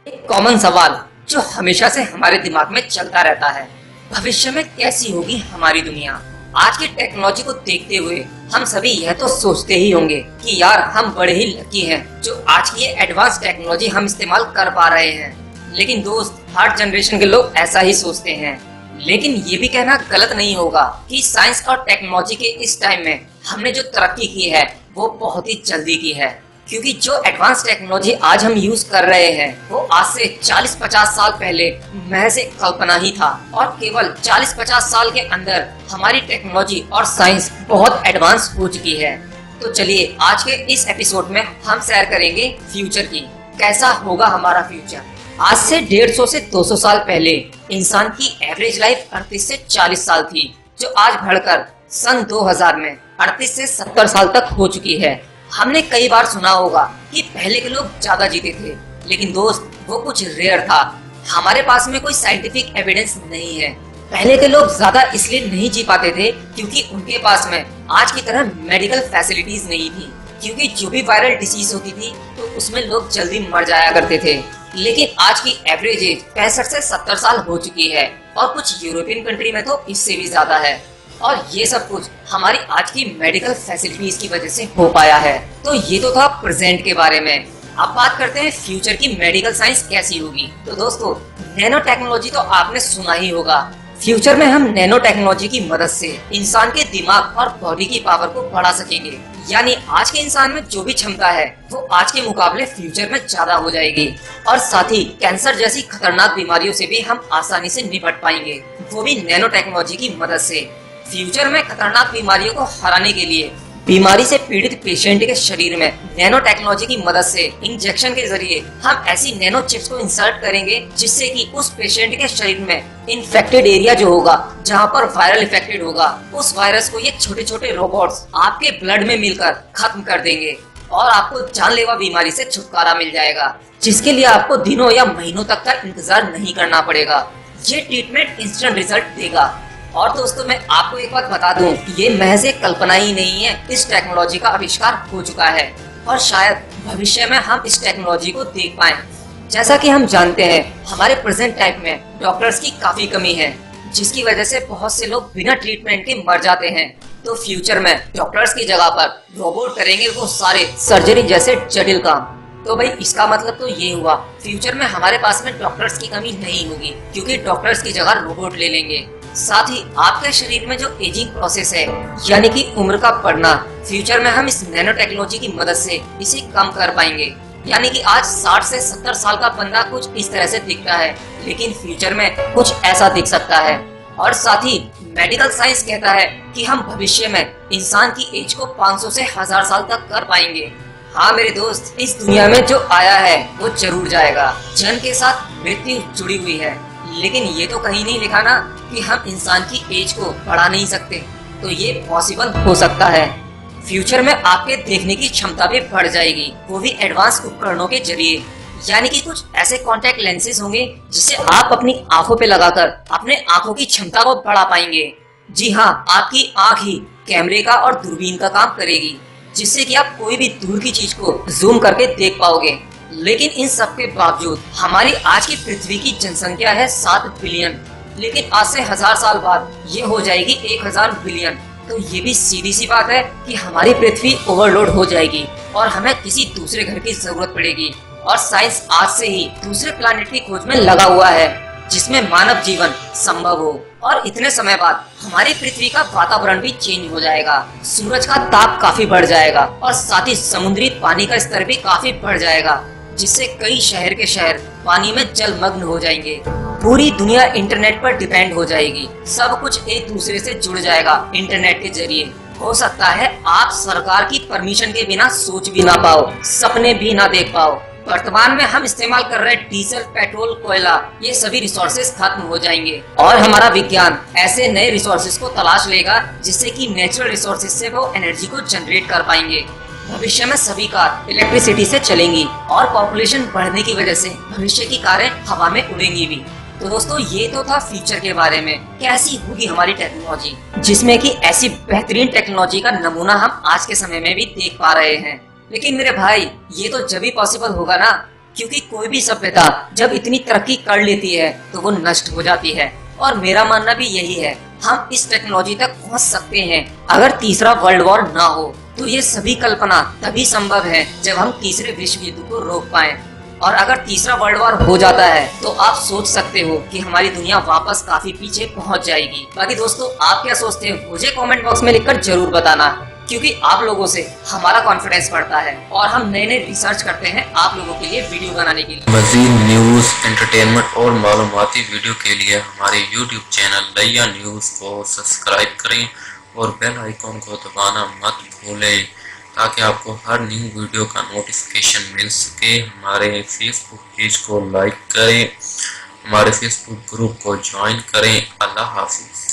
एक कॉमन सवाल जो हमेशा से हमारे दिमाग में चलता रहता है, भविष्य में कैसी होगी हमारी दुनिया। आज की टेक्नोलॉजी को देखते हुए हम सभी यह तो सोचते ही होंगे कि यार हम बड़े ही लकी हैं जो आज की ये एडवांस टेक्नोलॉजी हम इस्तेमाल कर पा रहे हैं। लेकिन दोस्त, हर जनरेशन के लोग ऐसा ही सोचते हैं। लेकिन ये भी कहना गलत नहीं होगा कि साइंस और टेक्नोलॉजी के इस टाइम में हमने जो तरक्की की है वो बहुत ही जल्दी की है, क्योंकि जो एडवांस टेक्नोलॉजी आज हम यूज कर रहे हैं वो आज से 40-50 साल पहले महज एक कल्पना ही था। और केवल 40-50 साल के अंदर हमारी टेक्नोलॉजी और साइंस बहुत एडवांस हो चुकी है। तो चलिए आज के इस एपिसोड में हम शेयर करेंगे फ्यूचर की, कैसा होगा हमारा फ्यूचर। आज से 150 से 200 साल पहले इंसान की एवरेज लाइफ 38 से 40 साल थी, जो आज बढ़कर सन 2000 में 38 से 70 साल तक हो चुकी है। हमने कई बार सुना होगा कि पहले के लोग ज्यादा जीते थे, लेकिन दोस्त वो कुछ रेयर था। हमारे पास में कोई साइंटिफिक एविडेंस नहीं है। पहले के लोग ज्यादा इसलिए नहीं जी पाते थे क्योंकि उनके पास में आज की तरह मेडिकल फैसिलिटीज नहीं थी, क्योंकि जो भी वायरल डिसीज होती थी तो उसमें लोग जल्दी मर जाया करते थे। लेकिन आज की एवरेज एज 65 से 70 साल हो चुकी है और कुछ यूरोपियन कंट्री में तो इससे भी ज्यादा है। और ये सब कुछ हमारी आज की मेडिकल फैसिलिटीज की वजह से हो पाया है। तो ये तो था प्रेजेंट के बारे में। अब बात करते हैं फ्यूचर की मेडिकल साइंस कैसी होगी। तो दोस्तों, नैनो टेक्नोलॉजी तो आपने सुना ही होगा। फ्यूचर में हम नैनो टेक्नोलॉजी की मदद से इंसान के दिमाग और बॉडी की पावर को बढ़ा सकेंगे। यानी आज के इंसान में जो भी क्षमता है वो आज के मुकाबले फ्यूचर में ज्यादा हो जाएगी। और साथ ही कैंसर जैसी खतरनाक बीमारियों से भी हम आसानी से निपट पाएंगे, वो भी नैनो टेक्नोलॉजी की मदद से। फ्यूचर में खतरनाक बीमारियों को हराने के लिए बीमारी से पीड़ित पेशेंट के शरीर में नैनो टेक्नोलॉजी की मदद से इंजेक्शन के जरिए हम ऐसी नैनो चिप्स को इंसर्ट करेंगे जिससे कि उस पेशेंट के शरीर में इन्फेक्टेड एरिया जो होगा, जहां पर वायरल इन्फेक्टेड होगा, उस वायरस को ये छोटे छोटे रोबोट्स आपके ब्लड में मिलकर खत्म कर देंगे और आपको जानलेवा बीमारी से छुटकारा मिल जाएगा, जिसके लिए आपको दिनों या महीनों तक का इंतजार नहीं करना पड़ेगा। ये ट्रीटमेंट इंस्टेंट रिजल्ट देगा। और दोस्तों, मैं आपको एक बात बता दूं, ये महज एक कल्पना ही नहीं है, इस टेक्नोलॉजी का आविष्कार हो चुका है और शायद भविष्य में हम इस टेक्नोलॉजी को देख पाएं। जैसा कि हम जानते हैं, हमारे प्रेजेंट टाइम में डॉक्टर्स की काफी कमी है, जिसकी वजह से बहुत से लोग बिना ट्रीटमेंट के मर जाते हैं। तो फ्यूचर में डॉक्टर्स की जगह पर रोबोट करेंगे वो सारे सर्जरी जैसे जटिल काम। तो भाई इसका मतलब तो ये हुआ, फ्यूचर में हमारे पास में डॉक्टर्स की कमी नहीं होगी, क्योंकि डॉक्टर्स की जगह रोबोट ले लेंगे। साथ ही आपके शरीर में जो एजिंग प्रोसेस है, यानी कि उम्र का बढ़ना, फ्यूचर में हम इस नैनो टेक्नोलॉजी की मदद से इसे कम कर पाएंगे। यानी कि आज 60 से 70 साल का बंदा कुछ इस तरह से दिखता है, लेकिन फ्यूचर में कुछ ऐसा दिख सकता है। और साथ ही मेडिकल साइंस कहता है कि हम भविष्य में इंसान की एज को 500 से 1000 साल तक कर पाएंगे। हाँ मेरे दोस्त, इस दुनिया में जो आया है वो जरूर जाएगा। जन्म के साथ मृत्यु जुड़ी हुई है, लेकिन ये तो कहीं नहीं लिखा ना कि हम इंसान की एज को बढ़ा नहीं सकते। तो ये पॉसिबल हो सकता है। फ्यूचर में आपके देखने की क्षमता भी बढ़ जाएगी, वो भी एडवांस उपकरणों के जरिए। यानी कि कुछ ऐसे कॉन्टेक्ट लेंसेज होंगे जिसे आप अपनी आंखों पे लगाकर अपने आंखों की क्षमता को बढ़ा पाएंगे। जी हाँ, आपकी आंख ही कैमरे का और दूरबीन का काम करेगी, जिससे कि आप कोई भी दूर की चीज को जूम करके देख पाओगे। लेकिन इन सब के बावजूद हमारी आज की पृथ्वी की जनसंख्या है 7 बिलियन, लेकिन आज से 1000 साल बाद ये हो जाएगी 1000 बिलियन। तो ये भी सीधी सी बात है कि हमारी पृथ्वी ओवरलोड हो जाएगी और हमें किसी दूसरे घर की जरूरत पड़ेगी। और साइंस आज से ही दूसरे प्लैनेट की खोज में लगा हुआ है जिसमें मानव जीवन संभव हो। और इतने समय बाद हमारी पृथ्वी का वातावरण भी चेंज हो जाएगा, सूरज का ताप काफी बढ़ जाएगा और साथ ही समुद्री पानी का स्तर भी काफी बढ़ जाएगा, जिससे कई शहर के शहर पानी में जलमग्न हो जाएंगे। पूरी दुनिया इंटरनेट पर डिपेंड हो जाएगी, सब कुछ एक दूसरे से जुड़ जाएगा इंटरनेट के जरिए। हो सकता है आप सरकार की परमिशन के बिना सोच भी ना पाओ, सपने भी ना देख पाओ। वर्तमान में हम इस्तेमाल कर रहे डीजल, पेट्रोल, कोयला, ये सभी रिसोर्सेज खत्म हो जाएंगे और हमारा विज्ञान ऐसे नए रिसोर्सेज को तलाश लेगा जिससे कि नेचुरल रिसोर्सेज से वो एनर्जी को जनरेट कर पाएंगे। भविष्य में सभी कार इलेक्ट्रिसिटी से चलेंगी और पॉपुलेशन बढ़ने की वजह से भविष्य की कारें हवा में उड़ेंगी भी। तो दोस्तों, ये तो था फ्यूचर के बारे में, कैसी होगी हमारी टेक्नोलॉजी, जिसमें कि ऐसी बेहतरीन टेक्नोलॉजी का नमूना हम आज के समय में भी देख पा रहे हैं। लेकिन मेरे भाई, ये तो जब ही पॉसिबल होगा ना क्योंकि कोई भी सभ्यता जब इतनी तरक्की कर लेती है तो वो नष्ट हो जाती है। और मेरा मानना भी यही है, हम इस टेक्नोलॉजी तक पहुंच सकते हैं अगर तीसरा वर्ल्ड वॉर ना हो। तो ये सभी कल्पना तभी संभव है जब हम तीसरे विश्व युद्ध को रोक पाएं। और अगर तीसरा वर्ल्ड वॉर हो जाता है तो आप सोच सकते हो कि हमारी दुनिया वापस काफी पीछे पहुंच जाएगी। बाकी दोस्तों, आप क्या सोचते हैं मुझे कमेंट बॉक्स में लिखकर जरूर बताना, क्योंकि आप लोगों से हमारा कॉन्फिडेंस बढ़ता है और हम नए नए रिसर्च करते हैं आप लोगों के लिए वीडियो बनाने के लिए। मज़ीद न्यूज़, एंटरटेनमेंट और मालूमाती वीडियो के लिए हमारे YouTube चैनल लैया न्यूज़ को सब्सक्राइब करें और बेल आइकॉन को दबाना मत भूलें, ताकि आपको हर न्यू वीडियो का नोटिफिकेशन मिल सके। हमारे फेसबुक पेज को लाइक करें, हमारे फेसबुक ग्रुप को ज्वाइन करें। अल्लाह हाफिज़।